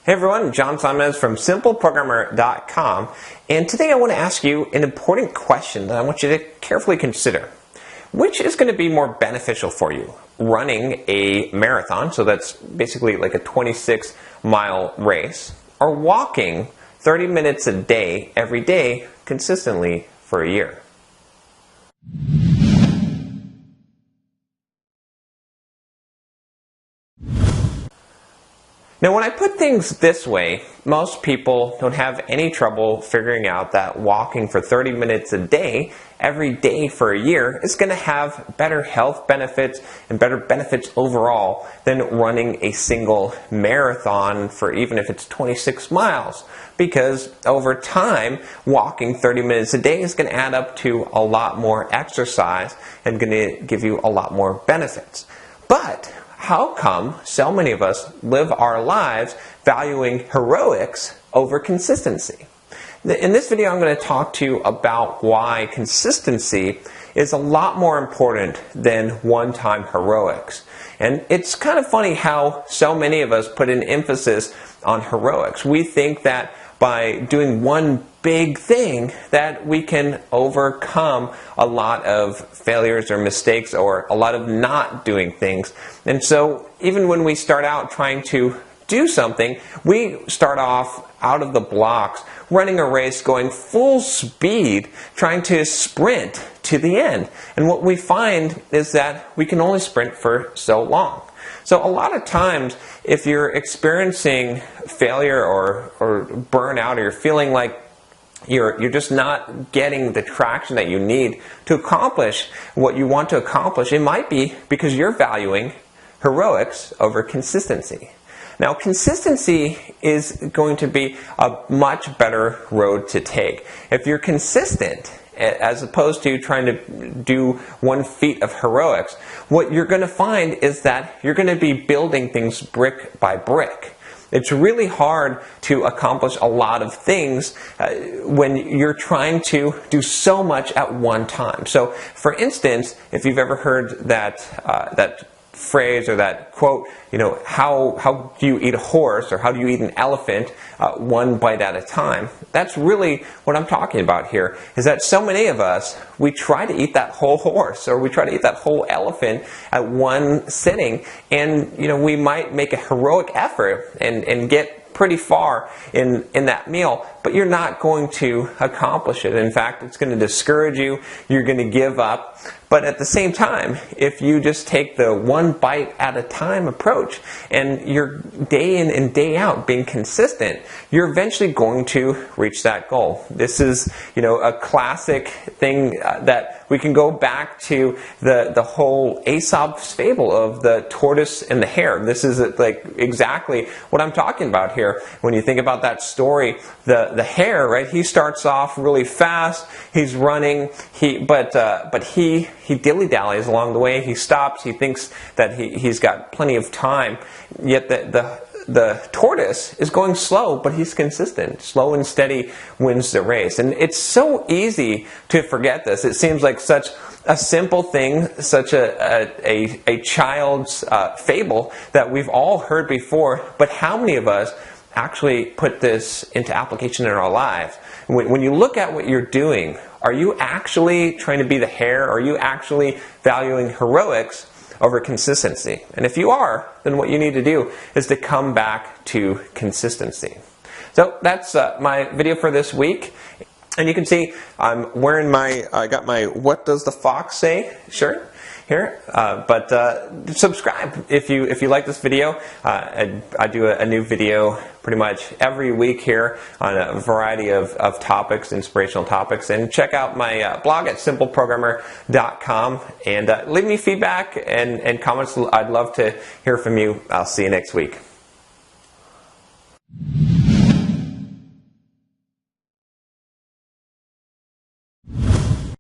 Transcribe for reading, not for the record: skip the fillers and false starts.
Hey everyone, John Sonmez from SimpleProgrammer.com, and today I want to ask you an important question that I want you to carefully consider. Which is going to be more beneficial for you? Running a marathon, so that's basically like a 26-mile race, or walking 30 minutes a day, every day, consistently for a year? Now, when I put things this way, most people don't have any trouble figuring out that walking for 30 minutes a day, every day for a year, is going to have better health benefits and better benefits overall than running a single marathon for even if it's 26 miles. Because over time, walking 30 minutes a day is going to add up to a lot more exercise and going to give you a lot more benefits. But how come so many of us live our lives valuing heroics over consistency? In this video, I'm going to talk to you about why consistency is a lot more important than one-time heroics. And it's kind of funny how so many of us put an emphasis on heroics. We think that by doing one big thing that we can overcome a lot of failures or mistakes or a lot of not doing things. And so even when we start out trying to do something, we start off out of the blocks, running a race, going full speed, trying to sprint to the end. And what we find is that we can only sprint for so long. So a lot of times, if you're experiencing failure or burnout, or you're feeling like you're just not getting the traction that you need to accomplish what you want to accomplish, it might be because you're valuing heroics over consistency. Now, consistency is going to be a much better road to take. If you're consistent, as opposed to trying to do one feat of heroics, what you're going to find is that you're going to be building things brick by brick. It's really hard to accomplish a lot of things when you're trying to do so much at one time. So, for instance, if you've ever heard that phrase or that quote, how do you eat a horse, or how do you eat an elephant one bite at a time? That's really what I'm talking about here, is that so many of us, we try to eat that whole horse, or we try to eat that whole elephant at one sitting, and we might make a heroic effort and get pretty far in that meal, but you're not going to accomplish it. In fact, it's going to discourage you, you're going to give up. But at the same time, if you just take the one bite at a time approach and you're day in and day out being consistent, you're eventually going to reach that goal. This is, a classic thing that we can go back to the whole Aesop's fable of the tortoise and the hare. This is like exactly what I'm talking about here. When you think about that story, the hare, right? He starts off really fast. He's running. But he dilly-dallies along the way. He stops. He thinks that he's got plenty of time. Yet the tortoise is going slow, but he's consistent. Slow and steady wins the race. And it's so easy to forget this. It seems like such a simple thing, such a child's fable that we've all heard before. But how many of us actually put this into application in our lives? When you look at what you're doing, are you actually trying to be the hare? Are you actually valuing heroics over consistency? And if you are, then what you need to do is to come back to consistency. So that's my video for this week. And you can see I'm wearing I got my What Does the Fox Say shirt here, but subscribe if you like this video. I do a new video pretty much every week here on a variety of topics, inspirational topics, and check out my blog at SimpleProgrammer.com and leave me feedback and comments. I'd love to hear from you. I'll see you next week.